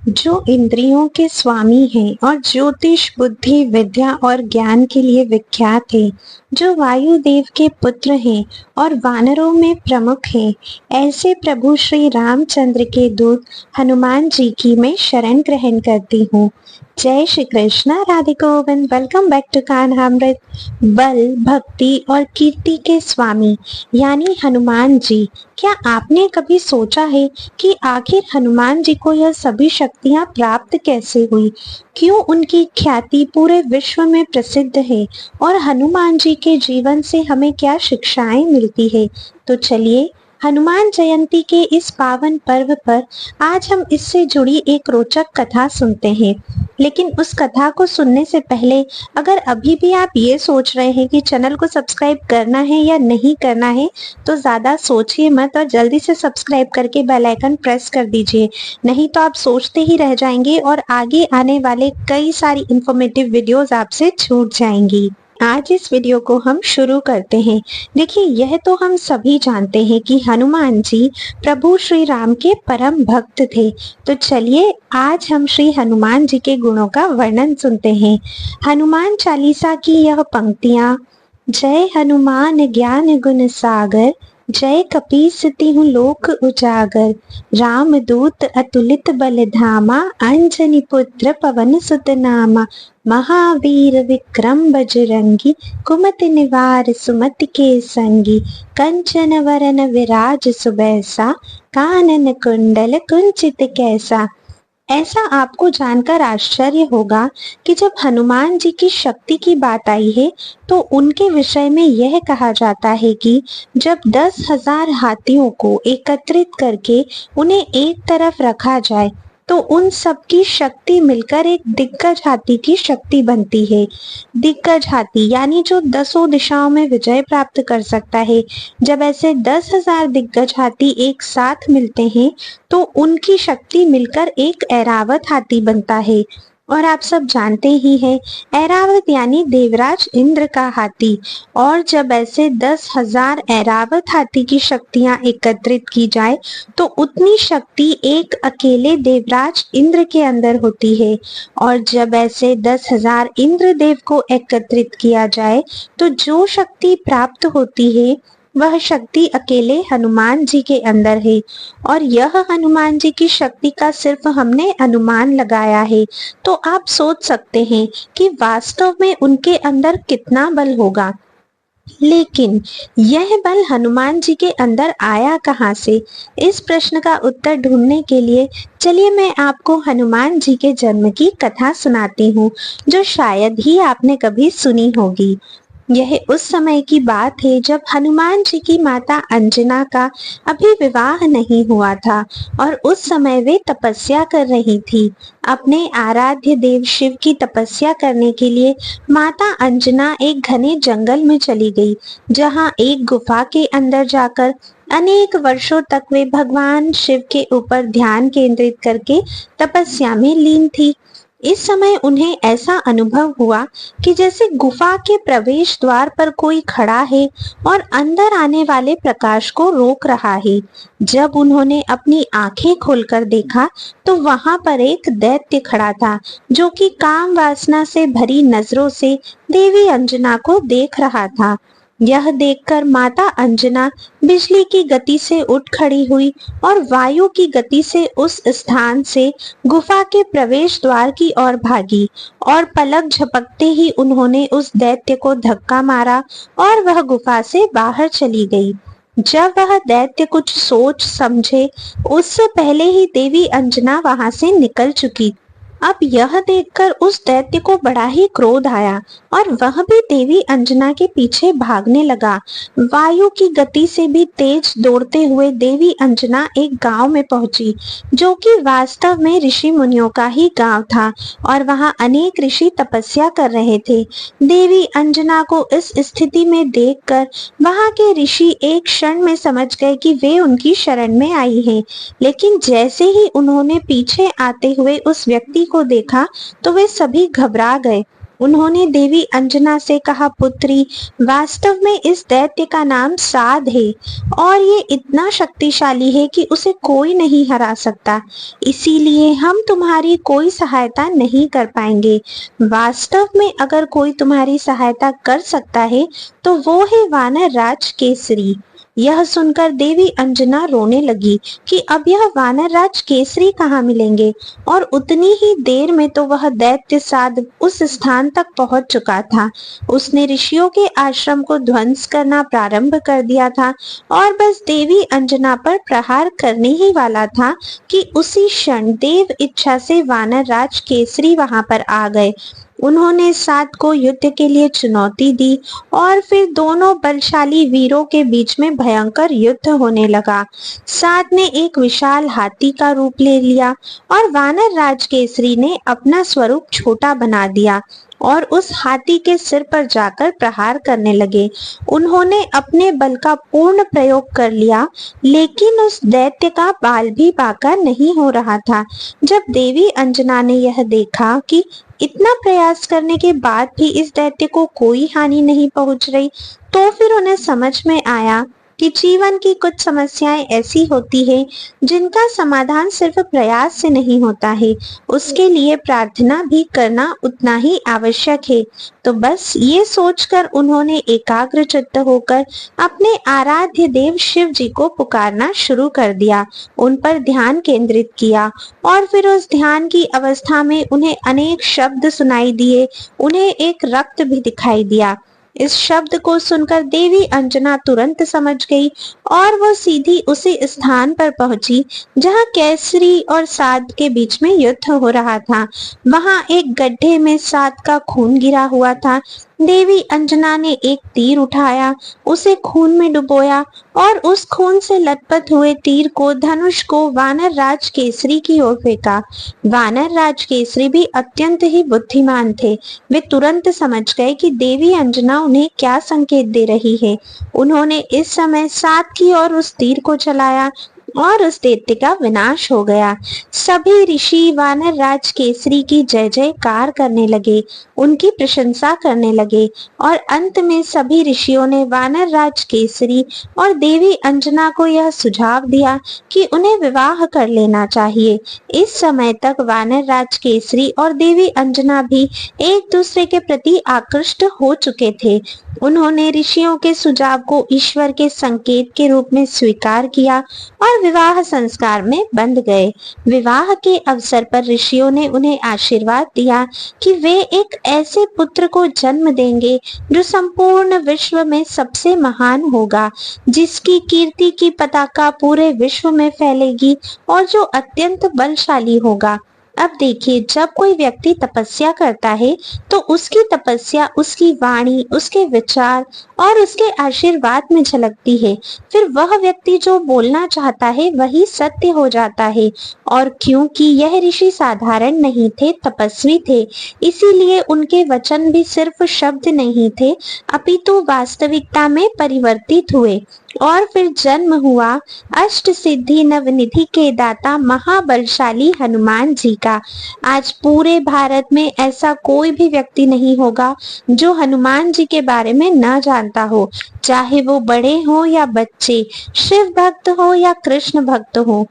जो इंद्रियों के स्वामी हैं और ज्योतिष बुद्धि विद्या और ज्ञान के लिए विख्यात है, जो वायुदेव के पुत्र हैं और वानरों में प्रमुख हैं, ऐसे प्रभु श्री रामचंद्र के दूत हनुमान जी की मैं शरण ग्रहण करती हूँ। जय Shri Krishna, Radhe Govind. Welcome back to Kanhamrit. बल, भक्ति और कीर्ति के स्वामी यानी हनुमान जी। क्या आपने कभी सोचा है कि आखिर हनुमान जी को यह सभी शक्तियां प्राप्त कैसे हुई? क्यों उनकी ख्याति पूरे विश्व में प्रसिद्ध है और हनुमान जी के जीवन से हमें क्या शिक्षाएं मिलती है? तो चलिए हनुमान जयंती के इस पावन पर्व पर आज हम इससे जुड़ी एक रोचक कथा सुनते हैं। लेकिन उस कथा को सुनने से पहले अगर अभी भी आप ये सोच रहे हैं कि चैनल को सब्सक्राइब करना है या नहीं करना है, तो ज़्यादा सोचिए मत और जल्दी से सब्सक्राइब करके बेल आइकन प्रेस कर दीजिए। नहीं तो आप सोचते ही रह जाएंगे और आगे आने वाले कई सारी इंफॉर्मेटिव वीडियोस आपसे छूट जाएंगी। आज इस वीडियो को हम शुरू करते हैं। देखिए, यह तो हम सभी जानते हैं कि हनुमान जी प्रभु श्री राम के परम भक्त थे। तो चलिए आज हम श्री हनुमान जी के गुणों का वर्णन सुनते हैं। हनुमान चालीसा की यह पंक्तियां: जय हनुमान ज्ञान गुण सागर, जय कपीस तिहुँ लोक उजागर, राम दूत अतुलित बल धामा, अंजनी पुत्र पवन सुत नामा, महावीर विक्रम बजरंगी, कुमति निवार सुमति के संगी, कंचन वरन विराज सुबैसा, कानन कुंडल कुंचित कैसा। ऐसा आपको जानकर आश्चर्य होगा कि जब हनुमान जी की शक्ति की बात आई है तो उनके विषय में यह कहा जाता है कि जब 10,000 हाथियों को एकत्रित करके उन्हें एक तरफ रखा जाए तो उन सब की शक्ति मिलकर एक दिग्गज हाथी की शक्ति बनती है। दिग्गज हाथी यानी जो 10 दिशाओं में विजय प्राप्त कर सकता है। जब ऐसे 10,000 दिग्गज हाथी एक साथ मिलते हैं तो उनकी शक्ति मिलकर एक ऐरावत हाथी बनता है। और आप सब जानते ही हैं, ऐरावत यानी देवराज इंद्र का हाथी। और जब ऐसे 10,000 ऐरावत हाथी की शक्तियां एकत्रित की जाए तो उतनी शक्ति एक अकेले देवराज इंद्र के अंदर होती है। और जब ऐसे 10,000 इंद्रदेव को एकत्रित किया जाए तो जो शक्ति प्राप्त होती है वह शक्ति अकेले हनुमान जी के अंदर है। और यह हनुमान जी की शक्ति का सिर्फ हमने अनुमान लगाया है। तो आप सोच सकते हैं कि वास्तव में उनके अंदर कितना बल होगा। लेकिन यह बल हनुमान जी के अंदर आया कहां से? इस प्रश्न का उत्तर ढूंढने के लिए चलिए मैं आपको हनुमान जी के जन्म की कथा सुनाती हूँ, जो शायद ही आपने कभी सुनी होगी। यह उस समय की बात है जब हनुमान जी की माता अंजना का अभी विवाह नहीं हुआ था और उस समय वे तपस्या कर रही थी। अपने आराध्य देव शिव की तपस्या करने के लिए माता अंजना एक घने जंगल में चली गई, जहां एक गुफा के अंदर जाकर अनेक वर्षों तक वे भगवान शिव के ऊपर ध्यान केंद्रित करके तपस्या में लीन थी। इस समय उन्हें ऐसा अनुभव हुआ कि जैसे गुफा के प्रवेश द्वार पर कोई खड़ा है और अंदर आने वाले प्रकाश को रोक रहा है। जब उन्होंने अपनी आंखें खोलकर देखा तो वहां पर एक दैत्य खड़ा था, जो कि काम वासना से भरी नजरों से देवी अंजना को देख रहा था। यह देखकर माता अंजना बिजली की गति से उठ खड़ी हुई और वायु की गति से उस स्थान से गुफा के प्रवेश द्वार की ओर भागी। और पलक झपकते ही उन्होंने उस दैत्य को धक्का मारा और वह गुफा से बाहर चली गई। जब वह दैत्य कुछ सोच समझे उससे पहले ही देवी अंजना वहां से निकल चुकी। अब यह देखकर उस दैत्य को बड़ा ही क्रोध आया और वह भी देवी अंजना के पीछे भागने लगा। वायु की गति से भी तेज दौड़ते हुए देवी अंजना एक गांव में पहुंची, जो कि वास्तव में ऋषि मुनियों का ही गांव था और वहां अनेक ऋषि तपस्या कर रहे थे। देवी अंजना को इस स्थिति में देखकर वहां के ऋषि एक क्षण में समझ गए कि वे उनकी शरण में आई हैं। लेकिन जैसे ही उन्होंने पीछे आते हुए उस व्यक्ति को देखा तो वे सभी घबरा गए उन्होंने देवी अंजना से कहा, पुत्री, वास्तव में इस दैत्य का नाम साध है और ये इतना शक्तिशाली है कि उसे कोई नहीं हरा सकता। इसीलिए हम तुम्हारी कोई सहायता नहीं कर पाएंगे। वास्तव में अगर कोई तुम्हारी सहायता कर सकता है तो वो है वानर राज केसरी। यह सुनकर देवी अंजना रोने लगी कि अब यह वानर राज केसरी कहाँ मिलेंगे, और उतनी ही देर में तो वह दैत्य साध उस स्थान तक पहुंच चुका था। उसने ऋषियों के आश्रम को ध्वंस करना प्रारंभ कर दिया था और बस देवी अंजना पर प्रहार करने ही वाला था कि उसी क्षण देव इच्छा से वानर राज केसरी वहां पर आ गए। उन्होंने सात को युद्ध के लिए चुनौती दी और फिर दोनों बलशाली वीरों के बीच में भयंकर युद्ध होने लगा। सात ने एक विशाल हाथी का रूप ले लिया और वानर राज केसरी ने अपना स्वरूप छोटा बना दिया और उस हाथी के सिर पर जाकर प्रहार करने लगे। उन्होंने अपने बल का पूर्ण प्रयोग कर लिया, लेकिन उस दैत्य का बाल भी बांका नहीं हो रहा था। जब देवी अंजना ने यह देखा कि इतना प्रयास करने के बाद भी इस दैत्य को कोई हानि नहीं पहुंच रही, तो फिर उन्हें समझ में आया कि जीवन की कुछ समस्याएं ऐसी होती है जिनका समाधान सिर्फ प्रयास से नहीं होता है, उसके लिए प्रार्थना भी करना उतना ही आवश्यक है। तो बस ये सोचकर उन्होंने एकाग्र चित्त होकर अपने आराध्य देव शिव जी को पुकारना शुरू कर दिया, उन पर ध्यान केंद्रित किया और फिर उस ध्यान की अवस्था में उन्हें अनेक शब्द सुनाई दिए, उन्हें एक रक्त भी दिखाई दिया। इस शब्द को सुनकर देवी अंजना तुरंत समझ गई और वो सीधी उसी स्थान पर पहुंची जहां केसरी और साध के बीच में युद्ध हो रहा था। वहां एक गड्ढे में साध का खून गिरा हुआ था। देवी अंजना ने एक तीर उठाया, उसे खून में डुबोया और उस खून से लथपथ हुए तीर को, धनुष को वानर राज केसरी की ओर फेंका। वानर राज केसरी भी अत्यंत ही बुद्धिमान थे। वे तुरंत समझ गए कि देवी अंजना उन्हें क्या संकेत दे रही है। उन्होंने इस समय सात की ओर उस तीर को चलाया और उस दैत्य का विनाश हो गया। सभी ऋषि वानर राज केसरी की जय जयकार करने लगे, उनकी प्रशंसा करने लगे और अंत में सभी ऋषियों ने वानर राज केसरी और देवी अंजना को यह सुझाव दिया कि उन्हें विवाह कर लेना चाहिए। इस समय तक वानर राज केसरी और देवी अंजना भी एक दूसरे के प्रति आकृष्ट हो चुके थे। उन्होंने ऋषियों के सुझाव को ईश्वर के संकेत के रूप में स्वीकार किया और विवाह संस्कार में बंध गए। विवाह के अवसर पर ऋषियों ने उन्हें आशीर्वाद दिया कि वे एक ऐसे पुत्र को जन्म देंगे जो संपूर्ण विश्व में सबसे महान होगा, जिसकी कीर्ति की पताका पूरे विश्व में फैलेगी और जो अत्यंत बलशाली होगा। अब देखिए, जब कोई व्यक्ति तपस्या करता है तो उसकी तपस्या उसकी वाणी, उसके विचार और उसके आशीर्वाद में झलकती है। फिर वह व्यक्ति जो बोलना चाहता है वही सत्य हो जाता है। और क्योंकि यह ऋषि साधारण नहीं थे, तपस्वी थे, इसीलिए उनके वचन भी सिर्फ शब्द नहीं थे, अपितु वास्तविकता में परिवर्तित हुए। और फिर जन्म हुआ अष्ट सिद्धि नवनिधि के दाता महाबलशाली हनुमान जी का। आज पूरे भारत में ऐसा कोई भी व्यक्ति नहीं होगा जो हनुमान जी के बारे में न जानता हो, चाहे वो बड़े हो या बच्चे, शिव भक्त हो या कृष्ण भक्त हो,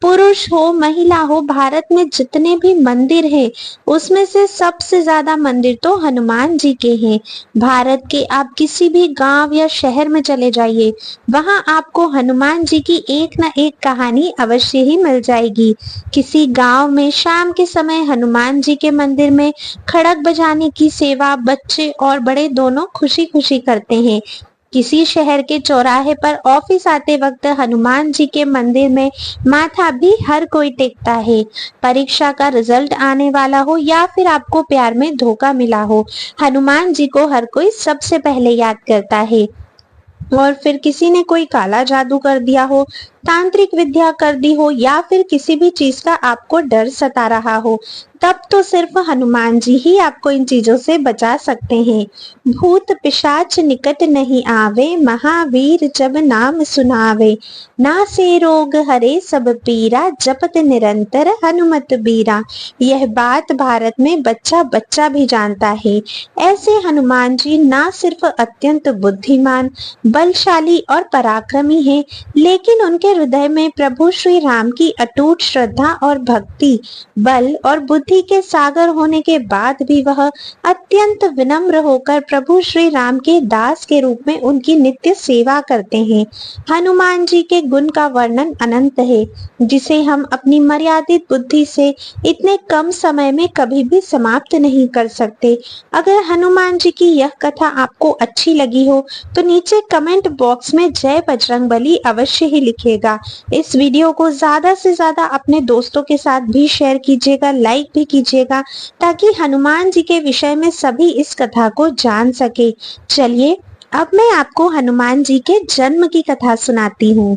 पुरुष हो महिला हो। भारत में जितने भी मंदिर हैं उसमें से सबसे ज्यादा मंदिर तो हनुमान जी के हैं। भारत के आप किसी भी गांव या शहर में चले जाइए, वहां आपको हनुमान जी की एक ना एक कहानी अवश्य ही मिल जाएगी। किसी गांव में शाम के समय हनुमान जी के मंदिर में खड़क बजाने की सेवा बच्चे और बड़े दोनों खुशी खुशी करते हैं। किसी शहर के चौराहे पर ऑफिस आते वक्त हनुमान जी के मंदिर में माथा भी हर कोई टेकता है। परीक्षा का रिजल्ट आने वाला हो या फिर आपको प्यार में धोखा मिला हो, हनुमान जी को हर कोई सबसे पहले याद करता है। और फिर किसी ने कोई काला जादू कर दिया हो तांत्रिक विद्या कर दी हो या फिर किसी भी चीज का आपको डर सता रहा हो, तब तो सिर्फ हनुमान जी ही आपको इन चीजों से बचा सकते हैं। भूत पिशाच निकट नहीं आवे, महावीर जब नाम सुनावे। नासे रोग हरे सब पीरा, जपत निरंतर हनुमत बीरा। यह बात भारत में बच्चा बच्चा भी जानता है। ऐसे हनुमान जी ना सिर्फ अत्यंत बुद्धिमान, बलशाली और पराक्रमी हैं, लेकिन उनके हृदय में प्रभु श्री राम की अटूट श्रद्धा और भक्ति, बल और बुद्धि के सागर होने के बाद भी वह अत्यंत विनम्र होकर प्रभु श्री राम के दास के रूप में उनकी नित्य सेवा करते हैं। हनुमान जी के गुण का वर्णन अनंत है, जिसे हम अपनी मर्यादित बुद्धि से इतने कम समय में कभी भी समाप्त नहीं कर सकते। अगर हनुमान जी की यह कथा आपको अच्छी लगी हो तो नीचे कमेंट बॉक्स में जय बजरंगबली अवश्य ही लिखिएगा। इस वीडियो को ज्यादा से ज्यादा अपने दोस्तों के साथ भी शेयर कीजिएगा, लाइक भी कीजिएगा, ताकि हनुमान जी के विषय में सभी इस कथा को जान सके। चलिए अब मैं आपको हनुमान जी के जन्म की कथा सुनाती हूँ।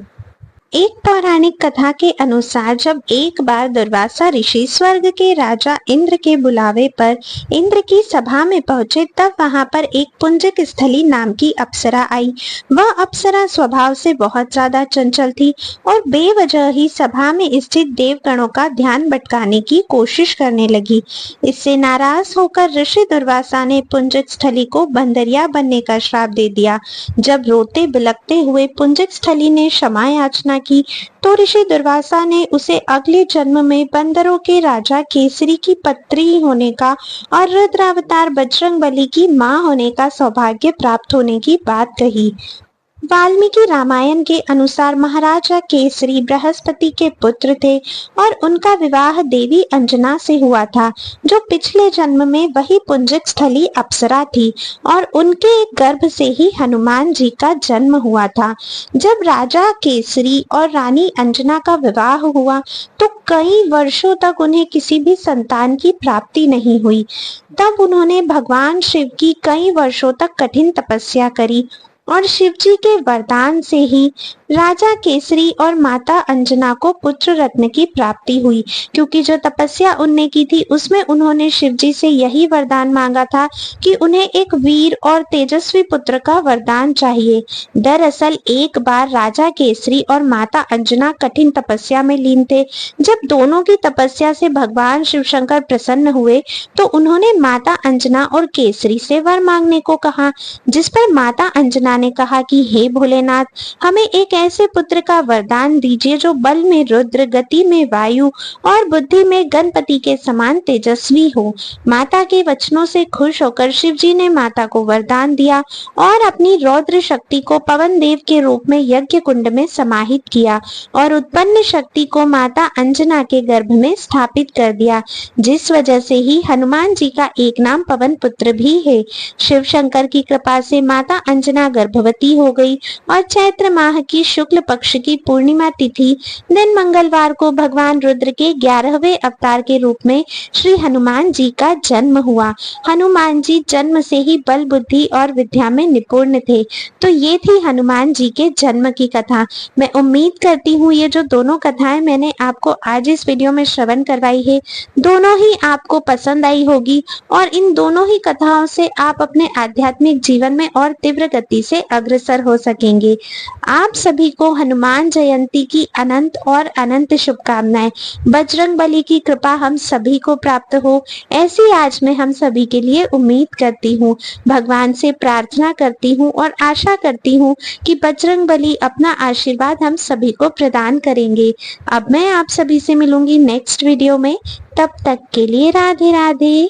एक पौराणिक कथा के अनुसार जब एक बार दुर्वासा ऋषि स्वर्ग के राजा इंद्र के बुलावे पर इंद्र की सभा में पहुंचे, तब वहां पर एक पुंजक स्थली नाम की अप्सरा आई। वह अप्सरा स्वभाव से बहुत ज्यादा चंचल थी और बेवजह ही सभा में स्थित देवगणों का ध्यान भटकाने की कोशिश करने लगी। इससे नाराज होकर ऋषि दुर्वासा ने पुंजक स्थली को बंदरिया बनने का श्राप दे दिया। जब रोते बिलखते हुए पुंजक स्थली ने क्षमा याचना की तो ऋषि दुर्वासा ने उसे अगले जन्म में बंदरों के राजा केसरी की पत्री होने का और रुद्रावतार बजरंगबली की मां होने का सौभाग्य प्राप्त होने की बात कही। वाल्मीकि रामायण के अनुसार महाराजा केसरी बृहस्पति के पुत्र थे और उनका विवाह देवी अंजना से हुआ था, जो पिछले जन्म में वही पुंजक स्थली अप्सरा थी और उनके गर्भ से ही हनुमान जी का जन्म हुआ था। जब राजा केसरी और रानी अंजना का विवाह हुआ तो कई वर्षों तक उन्हें किसी भी संतान की प्राप्ति नहीं हुई। तब उन्होंने भगवान शिव की कई वर्षों तक कठिन तपस्या करी और शिवजी के वरदान से ही राजा केसरी और माता अंजना को पुत्र रत्न की प्राप्ति हुई, क्योंकि जो तपस्या उनने की थी उसमें उन्होंने शिवजी से यही वरदान मांगा था कि उन्हें एक वीर और तेजस्वी पुत्र का वरदान चाहिए। दरअसल एक बार राजा केसरी और माता अंजना कठिन तपस्या में लीन थे। जब दोनों की तपस्या से भगवान शिव शंकर प्रसन्न हुए तो उन्होंने माता अंजना और केसरी से वर मांगने को कहा, जिस पर माता अंजना ने कहा कि हे भोलेनाथ, हमें एक ऐसे पुत्र का वरदान दीजिए जो बल में रुद्र, गति में वायु और बुद्धि में गणपति के समान तेजस्वी हो। माता के वचनों से खुश होकर शिवजी ने माता को वरदान दिया और अपनी रौद्र शक्ति को पवन देव के रूप में यज्ञ कुंड में समाहित किया और उत्पन्न शक्ति को माता अंजना के गर्भ में स्थापित कर दिया, जिस वजह से ही हनुमान जी का एक नाम पवन पुत्र भी है। शिव शंकर की कृपा से माता अंजना गर्भवती हो गई और चैत्र माह की शुक्ल पक्ष की पूर्णिमा तिथि दिन मंगलवार को भगवान रुद्र के 11वें अवतार के रूप में श्री हनुमान जी का जन्म हुआ। हनुमान जी जन्म से ही बल, बुद्धि और विद्या में निपुण थे। तो ये थी हनुमान जी के जन्म की कथा। मैं उम्मीद करती हूँ ये जो दोनों कथाएं मैंने आपको आज इस वीडियो में श्रवण करवाई है, दोनों ही आपको पसंद आई होगी और इन दोनों ही कथाओं से आप अपने आध्यात्मिक जीवन में और तीव्र गति से अग्रसर हो सकेंगे। आप सभी को हनुमान जयंती की अनंत और अनंत शुभकामनाएं। बजरंगबली की कृपा हम सभी को प्राप्त हो, ऐसी आज मैं हम सभी के लिए उम्मीद करती हूँ। भगवान से प्रार्थना करती हूँ और आशा करती हूँ कि बजरंगबली अपना आशीर्वाद हम सभी को प्रदान करेंगे। अब मैं आप सभी से मिलूंगी नेक्स्ट वीडियो में। तब तक के लिए राधे राधे।